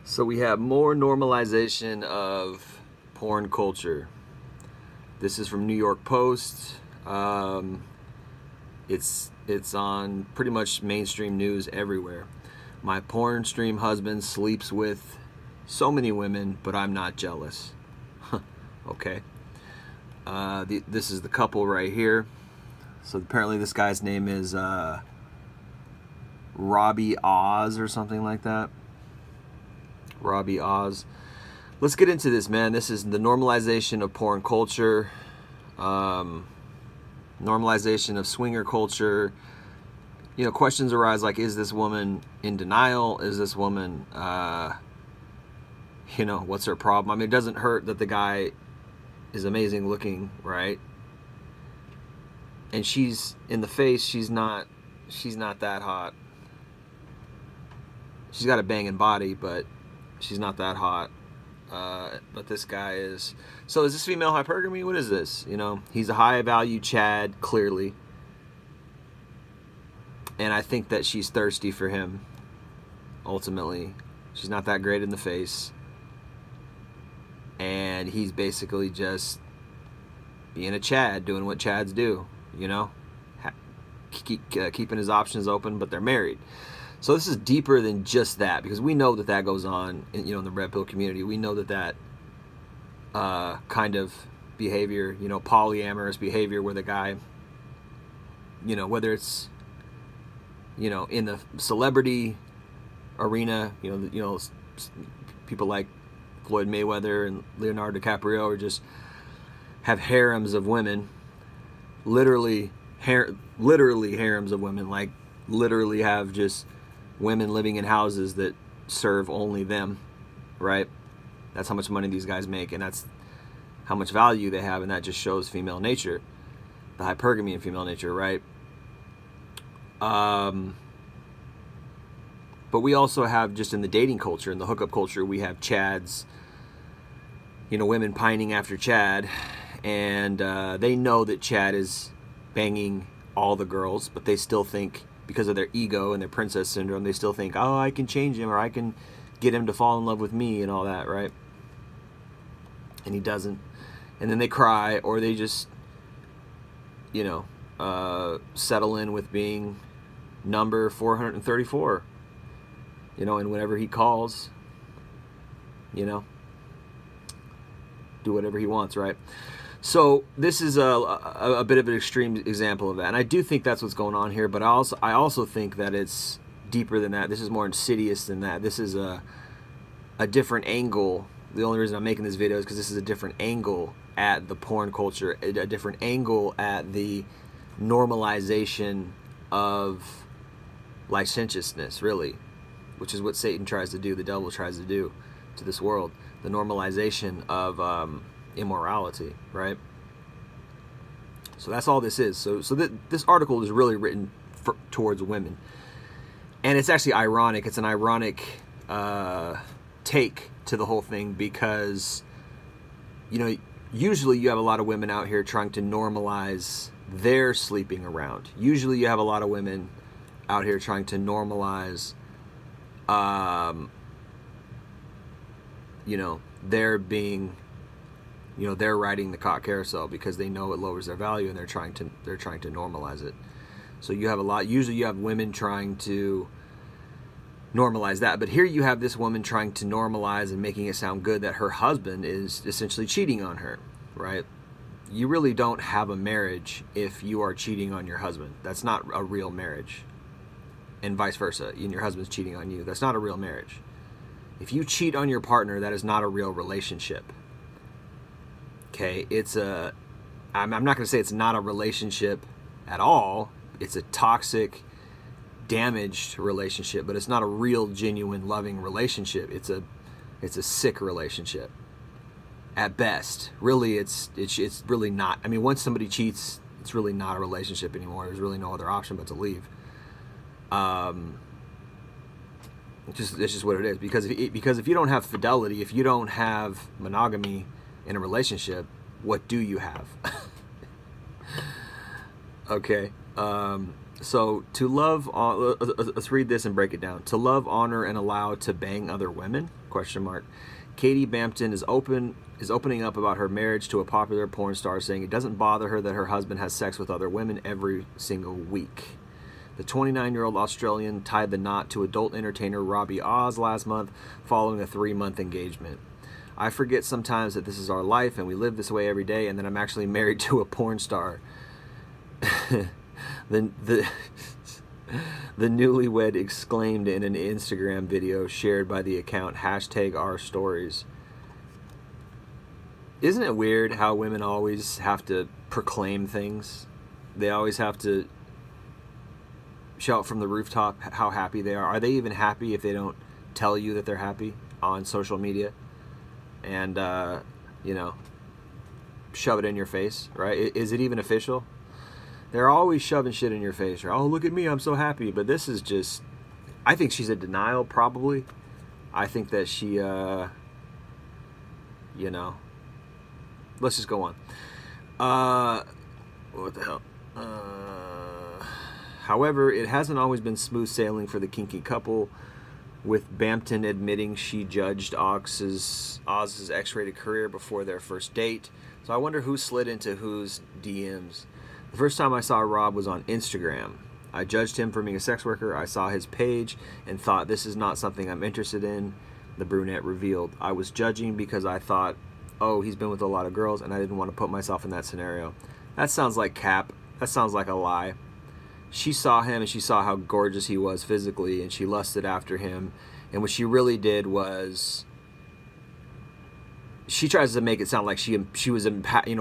So we have more normalization of porn culture. This is from New York Post. It's on pretty much mainstream news everywhere. My porn stream husband sleeps with so many women, but I'm not jealous. Okay. This is the couple right here. So apparently this guy's name is Robbie Oz or something like that. Robbie Oz. Let's get into this, man. This is the normalization of porn culture, normalization of swinger culture. You know, questions arise like, is this woman in denial? Is this woman, what's her problem? I mean, it doesn't hurt that the guy is amazing looking, right? And she's in the face, she's not that hot. She's got a banging body, but she's not that hot. But this guy is. So is this female hypergamy? What is this? You know, he's a high value Chad, clearly. And I think that she's thirsty for him. Ultimately, she's not that great in the face. And he's basically just being a Chad, doing what Chads do, you know? Keeping his options open, but they're married. So this is deeper than just that, because we know that goes on in the red pill community. We know that kind of behavior, polyamorous behavior, where the guy, whether it's, in the celebrity arena, people like Floyd Mayweather and Leonardo DiCaprio, or just have harems of women, literally harems of women, like literally have just women living in houses that serve only them, right? That's how much money these guys make, and that's how much value they have, and that just shows female nature, the hypergamy in female nature, right? But we also have, just in the dating culture, in the hookup culture, we have Chads, women pining after Chad, and they know that Chad is banging all the girls, but they still think, because of their ego and their princess syndrome, they still think, oh, I can change him, or I can get him to fall in love with me and all that, right? And he doesn't. And then they cry, or they just, settle in with being number 434, and whenever he calls, do whatever he wants, right? So this is a bit of an extreme example of that, and I do think that's what's going on here. But I also think that it's deeper than that. This is more insidious than that. This is a different angle. The only reason I'm making this video is because this is a different angle at the porn culture, a different angle at the normalization of licentiousness, really, which is what Satan tries to do, the devil tries to do to this world, the normalization of immorality, right? So that's all this is. So this article is really written towards women, and it's actually ironic. It's an ironic take to the whole thing, because usually you have a lot of women out here trying to normalize their sleeping around. Usually you have a lot of women out here trying to normalize their being, they're riding the cock carousel because they know it lowers their value, and they're trying to normalize it. So you have usually you have women trying to normalize that, but here you have this woman trying to normalize and making it sound good that her husband is essentially cheating on her, right? You really don't have a marriage if you are cheating on your husband. That's not a real marriage. And vice versa, and your husband's cheating on you. That's not a real marriage. If you cheat on your partner, that is not a real relationship. Okay, I'm not going to say it's not a relationship at all. It's a toxic, damaged relationship, but it's not a real, genuine, loving relationship. It's a sick relationship at best. Really, it's really not. I mean, once somebody cheats, it's really not a relationship anymore. There's really no other option but to leave. It's just what it is. Because if you don't have fidelity, if you don't have monogamy in a relationship, what do you have? Okay. So to love, let's read this and break it down. To love, honor, and allow to bang other women? ? question mark. Katie Bampton is opening up about her marriage to a popular porn star, saying it doesn't bother her that her husband has sex with other women every single week. The 29-year-old Australian tied the knot to adult entertainer Robbie Oz last month following a 3-month engagement. I forget sometimes that this is our life and we live this way every day and that I'm actually married to a porn star. The newlywed exclaimed in an Instagram video shared by the account #OurStories. Isn't it weird how women always have to proclaim things? They always have to shout from the rooftop how happy they are. Are they even happy if they don't tell you that they're happy on social media? And, shove it in your face, right? Is it even official? They're always shoving shit in your face. Right? Oh, look at me, I'm so happy. But this is just, I think she's in denial, probably. I think that she, let's just go on. What the hell? However, it hasn't always been smooth sailing for the kinky couple, with Bampton admitting she judged Oz's X-rated career before their first date. So I wonder who slid into whose DMs. The first time I saw Rob was on Instagram. I judged him for being a sex worker. I saw his page and thought, this is not something I'm interested in, the brunette revealed. I was judging because I thought, oh, he's been with a lot of girls, and I didn't want to put myself in that scenario. That sounds like cap. That sounds like a lie. She saw him and she saw how gorgeous he was physically, and she lusted after him. And what she really did was, she tries to make it sound like she was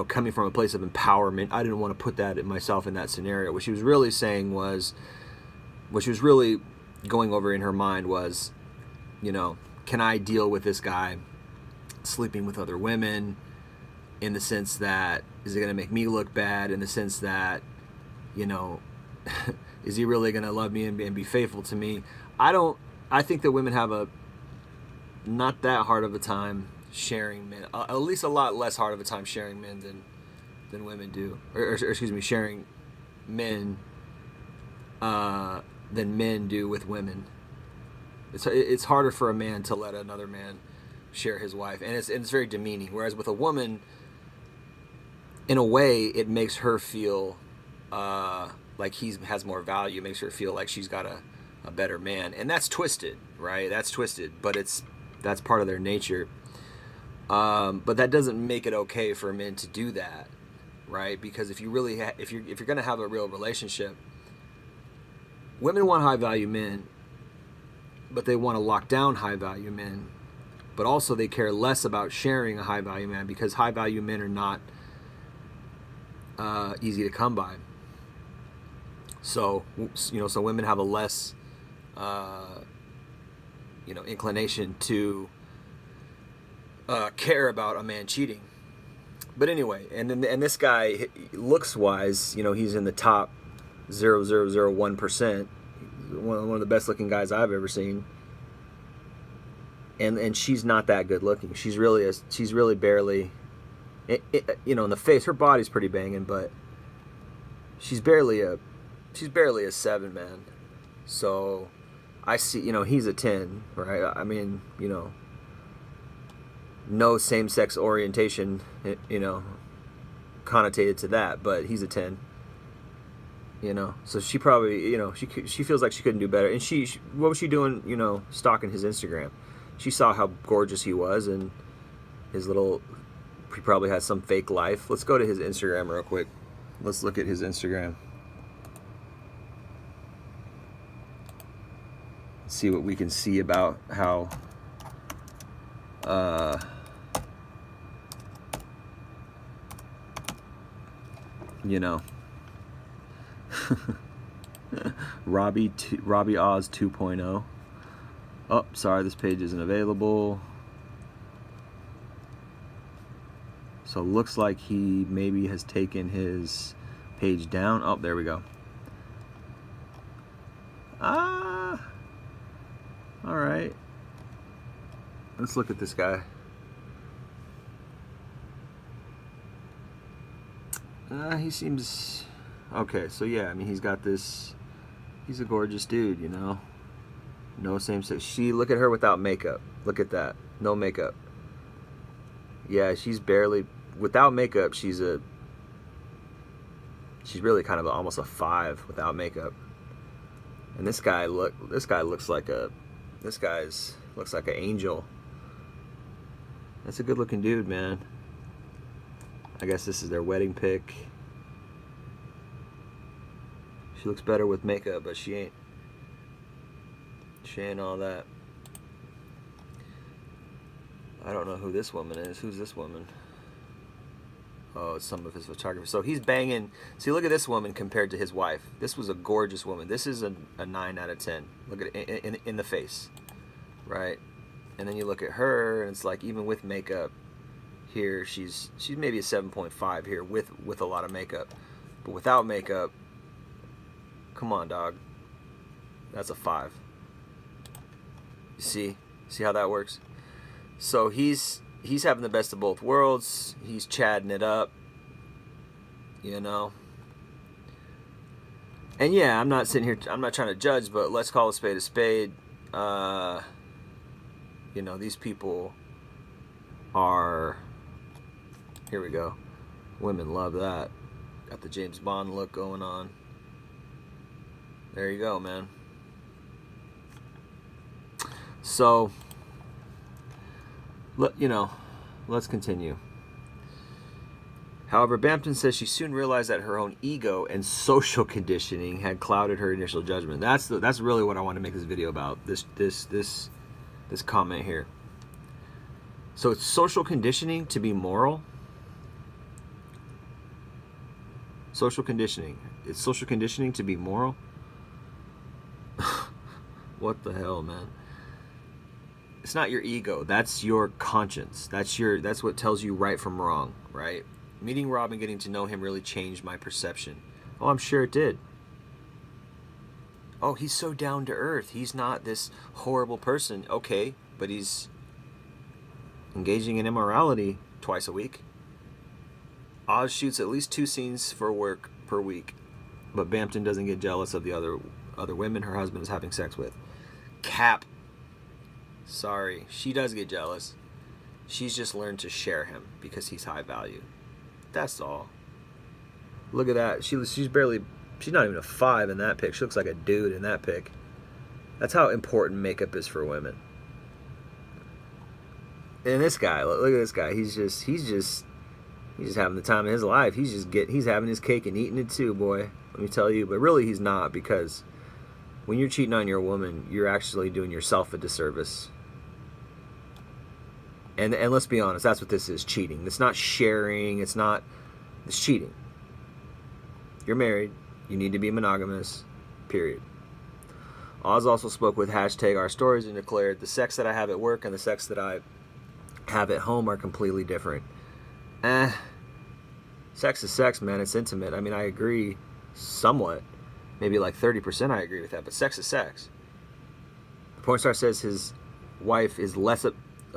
coming from a place of empowerment. I didn't want to put myself in that scenario. What she was really saying was, what she was really going over in her mind was, can I deal with this guy sleeping with other women, in the sense that, is it going to make me look bad, in the sense that, is he really going to love me and be faithful to me? I think that women have a not that hard of a time sharing men, at least a lot less hard of a time sharing men than women do, or excuse me, sharing men than men do with women. It's harder for a man to let another man share his wife, and it's very demeaning. Whereas with a woman, in a way, it makes her feel like he has more value. It makes her feel like she's got a better man, and that's twisted, right? That's twisted, but that's part of their nature. But that doesn't make it okay for men to do that, right? Because if you really if you're going to have a real relationship, women want high value men, but they want to lock down high value men. But also they care less about sharing a high value man, because high value men are not easy to come by. So so women have a less inclination to care about a man cheating. But anyway, and this guy, looks wise, he's in the top 0.001%, one of the best looking guys I've ever seen. And she's not that good looking. She's really barely, in the face. Her body's pretty banging, but she's barely a 7, man. So I see, he's a 10, right? I mean, no same-sex orientation, connotated to that, but he's a 10. So she probably, she feels like she couldn't do better. And she what was she doing, stalking his Instagram? She saw how gorgeous he was, and he probably has some fake life. Let's go to his Instagram real quick. Let's look at his Instagram. See what we can see about how Robbie Oz 2.0. Oh, sorry, this page isn't available. So looks like he maybe has taken his page down. Oh, there we go. All right. Let's look at this guy. He seems okay. So yeah, I mean, he's got this. He's a gorgeous dude, No same sex. Look at her without makeup. Look at that. No makeup. Yeah, she's barely, without makeup, she's really kind of almost a 5 without makeup. And this guy looks like an angel. That's a good looking dude, man. I guess this is their wedding pic. She looks better with makeup, but she ain't all that. I don't know who this woman is. Who's this woman? Oh, it's some of his photography. So he's banging. See, look at this woman compared to his wife. This was a gorgeous woman. This is a 9 out of 10. Look at it in the face, right? And then you look at her, and it's like even with makeup, here she's maybe a 7.5 here with a lot of makeup, but without makeup, come on, dog. That's a 5. You see how that works? So he's having the best of both worlds. He's chatting it up, you know. And yeah, I'm not sitting here, I'm not trying to judge, but let's call a spade a spade. You know, these people are, here we go. Women love that. Got the James Bond look going on. There you go, man. So, you know, let's continue. However, Bampton says she soon realized that her own ego and social conditioning had clouded her initial judgment. That's really what I want to make this video about. This comment here. So it's social conditioning to be moral. Social conditioning. It's social conditioning to be moral. What the hell, man? It's not your ego. That's your conscience. That's what tells you right from wrong, right? Meeting Rob and getting to know him really changed my perception. Oh, I'm sure it did. Oh, he's so down to earth. He's not this horrible person. Okay, but he's engaging in immorality twice a week. Oz shoots at least 2 scenes for work per week, but Bampton doesn't get jealous of the other women her husband is having sex with. Cap. Sorry, she does get jealous. She's just learned to share him because he's high value. That's all. Look at that. She's not even a 5 in that pic. She looks like a dude in that pic. That's how important makeup is for women. And this guy, look at this guy. He's just having the time of his life. He's having his cake and eating it too, boy. Let me tell you. But really, he's not, because when you're cheating on your woman, you're actually doing yourself a disservice. And let's be honest, that's what this is, cheating. It's not sharing. It's cheating. You're married. You need to be monogamous. Period. Oz also spoke with #OurStories and declared, the sex that I have at work and the sex that I have at home are completely different. Sex is sex, man. It's intimate. I mean, I agree somewhat. Maybe like 30% I agree with that, but sex is sex. The porn star says his wife is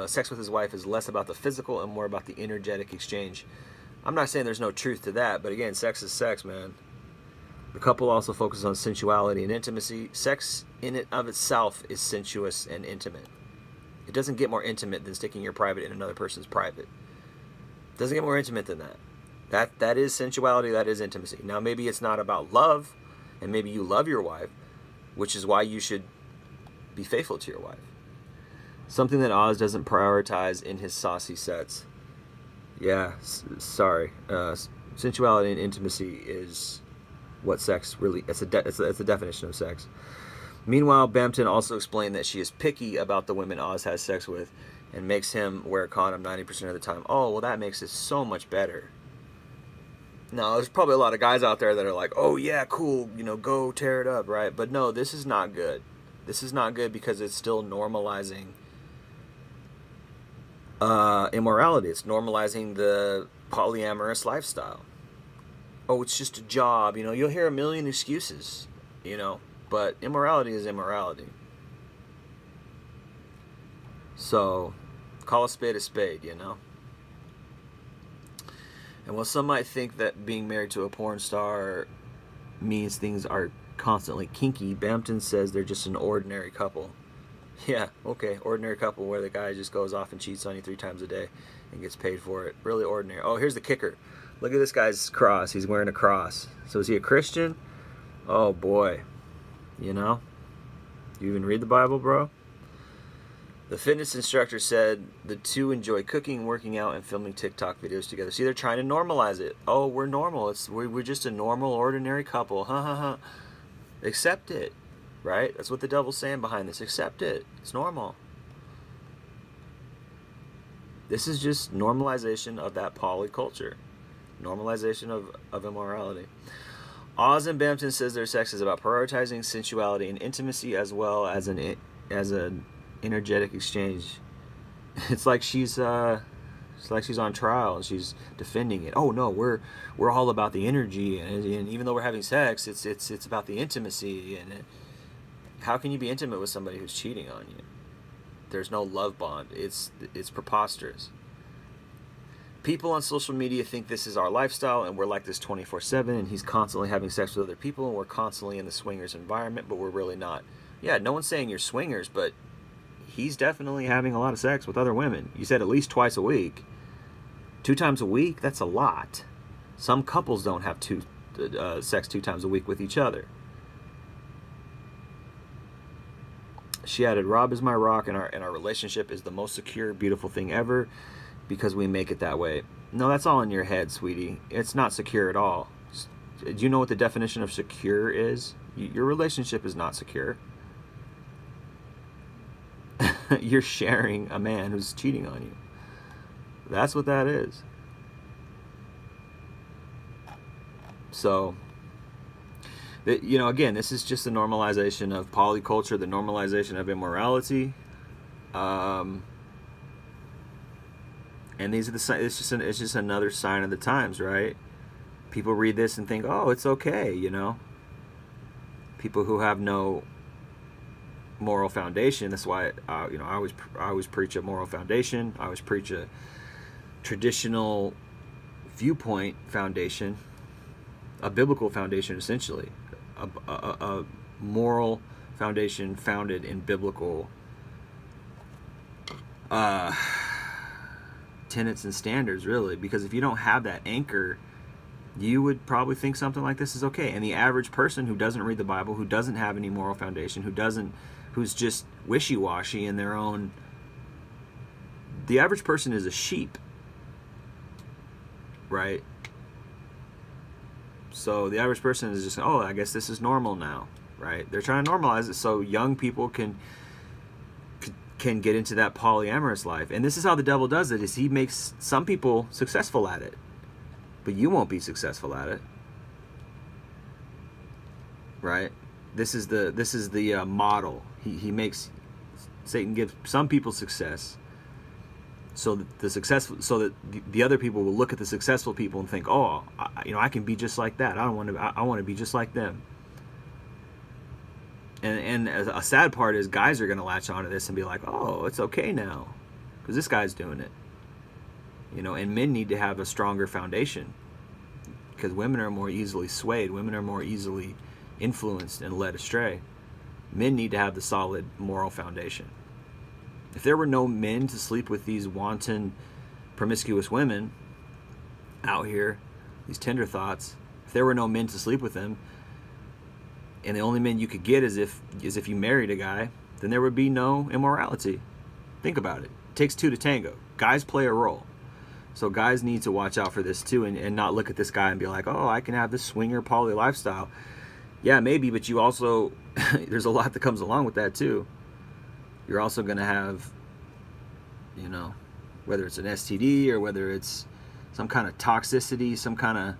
sex with his wife is less about the physical and more about the energetic exchange. I'm not saying there's no truth to that, but again, sex is sex, man. The couple also focuses on sensuality and intimacy. Sex in and of itself is sensuous and intimate. It doesn't get more intimate than sticking your private in another person's private. It doesn't get more intimate than that. That is sensuality, that is intimacy. Now, maybe it's not about love, and maybe you love your wife, which is why you should be faithful to your wife. Something that Oz doesn't prioritize in his saucy sets. Yeah, sorry. Sensuality and intimacy is what sex really... It's the definition of sex. Meanwhile, Bampton also explained that she is picky about the women Oz has sex with and makes him wear a condom 90% of the time. Oh, well, that makes it so much better. Now, there's probably a lot of guys out there that are like, oh, yeah, cool, go tear it up, right? But no, this is not good. This is not good because it's still normalizing immorality. It's normalizing the polyamorous lifestyle. Oh, it's just a job. You'll hear a million excuses, but immorality is immorality. So, call a spade, And while some might think that being married to a porn star means things are constantly kinky, Bampton says they're just an ordinary couple. Yeah, okay. Ordinary couple where the guy just goes off and cheats on you 3 times a day and gets paid for it. Really ordinary. Oh, here's the kicker. Look at this guy's cross. He's wearing a cross. So is he a Christian? Oh boy. You know? You even read the Bible, bro? The fitness instructor said the two enjoy cooking, working out, and filming TikTok videos together. See, they're trying to normalize it. Oh, we're normal. We're just a normal, ordinary couple. Ha ha ha. Accept it. Right? That's what the devil's saying behind this. Accept it. It's normal. This is just normalization of that poly culture. Normalization of immorality. Oz and Bampton says their sex is about prioritizing sensuality and intimacy as well as an energetic exchange. It's like she's on trial and she's defending it. Oh no, we're all about the energy, and even though we're having sex, it's about the intimacy. And how can you be intimate with somebody who's cheating on you? There's no love bond. It's preposterous. People on social media think this is our lifestyle and we're like this 24/7, and he's constantly having sex with other people and we're constantly in the swingers environment, but we're really not. Yeah, no one's saying you're swingers, but he's definitely having a lot of sex with other women. You said at least twice a week. 2 times a week? That's a lot. Some couples don't have sex 2 times a week with each other. She added, Rob is my rock, and our relationship is the most secure, beautiful thing ever because we make it that way. No, that's all in your head, sweetie. It's not secure at all. Do you know what the definition of secure is? Your relationship is not secure. You're sharing a man who's cheating on you. That's what that is. So, again, this is just the normalization of polyculture, the normalization of immorality. And these are it's just another sign of the times, right? People read this and think, oh, it's okay, People who have no moral foundation. That's why I always preach a moral foundation. I always preach a traditional viewpoint foundation, a biblical foundation, essentially, a moral foundation founded in biblical tenets and standards, really. Because if you don't have that anchor, you would probably think something like this is okay. And the average person who doesn't read the Bible, who doesn't have any moral foundation, who's just wishy-washy in their own... The average person is a sheep, right? So the average person is just, oh, I guess this is normal now, right? They're trying to normalize it so young people can get into that polyamorous life. And this is how the devil does it, is he makes some people successful at it, but you won't be successful at it, right? This is the model. He makes Satan gives some people success, so that the other people will look at the successful people and think, oh, I can be just like that. I want to be just like them. And a sad part is guys are going to latch onto this and be like, oh, it's okay now because this guy's doing it. And men need to have a stronger foundation because women are more easily swayed. Women are more easily influenced and led astray. Men need to have the solid moral foundation. If there were no men to sleep with these wanton, promiscuous women out here, these tender thoughts, if there were no men to sleep with them, and the only men you could get is if you married a guy, then there would be no immorality. Think about it. It takes 2 to tango. Guys play a role. So guys need to watch out for this too, and not look at this guy and be like, oh, I can have this swinger poly lifestyle. Yeah, maybe, but you also, there's a lot that comes along with that too. You're also going to have, whether it's an STD or whether it's some kind of toxicity, some kind of,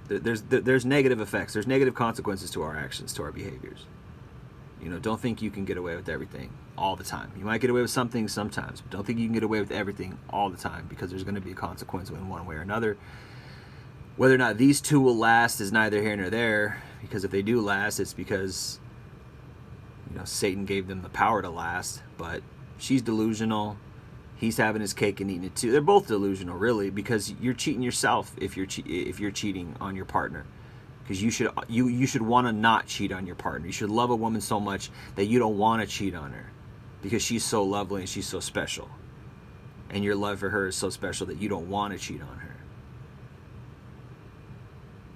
there's negative effects. There's negative consequences to our actions, to our behaviors. Don't think you can get away with everything all the time. You might get away with some things sometimes, but don't think you can get away with everything all the time, because there's going to be a consequence in one way or another. Whether or not these two will last is neither here nor there, because if they do last, it's because Satan gave them the power to last. But she's delusional. He's having his cake and eating it too. They're both delusional, really, because you're cheating yourself if you're cheating on your partner, because you should want to not cheat on your partner. You should love a woman so much that you don't want to cheat on her because she's so lovely and she's so special, and your love for her is so special that you don't want to cheat on her.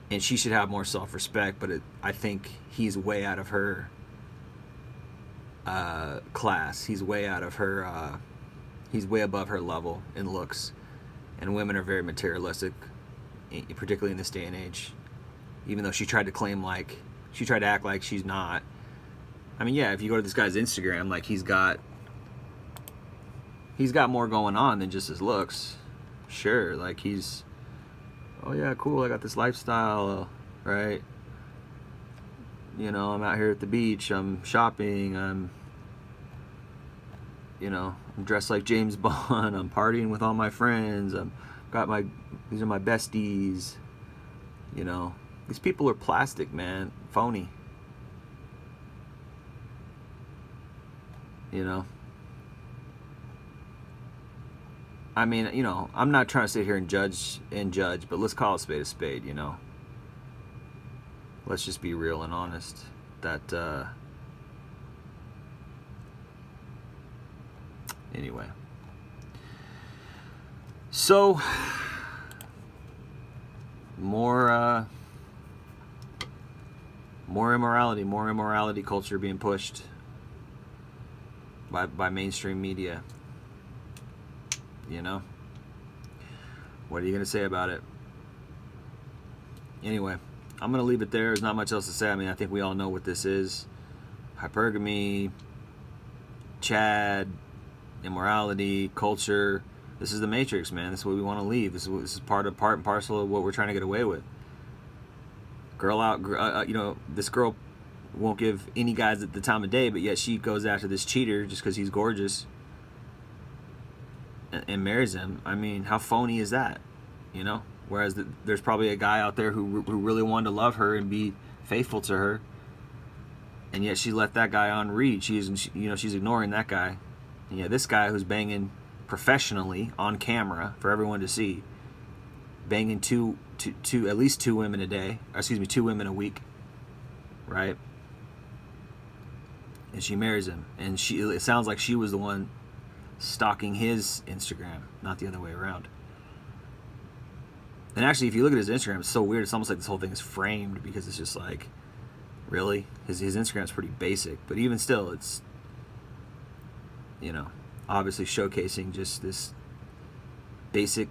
And she should have more self-respect, but I think he's way out of her class. He's way out of her. He's way above her level in looks, and women are very materialistic, particularly in this day and age. Even though she tried to act like she's not. I mean, yeah, if you go to this guy's Instagram, like he's got more going on than just his looks. Sure, like oh yeah, cool, I got this lifestyle, right? You know, I'm out here at the beach, I'm shopping, I'm dressed like James Bond, I'm partying with all my friends, these are my besties, These people are plastic, man, phony. I mean, I'm not trying to sit here and judge, but let's call a spade, Let's just be real and honest that, anyway. So, more immorality culture being pushed by mainstream media. What are you going to say about it? Anyway, I'm going to leave it there. There's not much else to say. I mean, I think we all know what this is. Hypergamy, Chad, immorality, culture. This is the Matrix, man. This is what we want to leave. This is part and parcel of what we're trying to get away with. This girl won't give any guys the time of day, but yet she goes after this cheater just because he's gorgeous and marries him. I mean, how phony is that? Whereas there's probably a guy out there who really wanted to love her and be faithful to her, and yet she let that guy on read. She's ignoring that guy, and yet this guy who's banging professionally on camera for everyone to see, banging at least two women a day, two women a week, right? And she marries him, and it sounds like she was the one stalking his Instagram, not the other way around. And actually, if you look at his Instagram, it's so weird. It's almost like this whole thing is framed, because it's just like, really? His Instagram's pretty basic, but even still, it's, obviously showcasing just this basic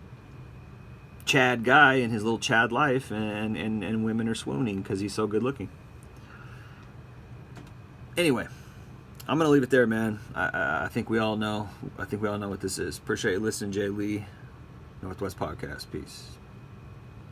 Chad guy and his little Chad life, and women are swooning because he's so good looking. Anyway, I'm gonna leave it there, man. I think we all know. what this is. Appreciate you listening, Jay Lee, Northwest Podcast. Peace.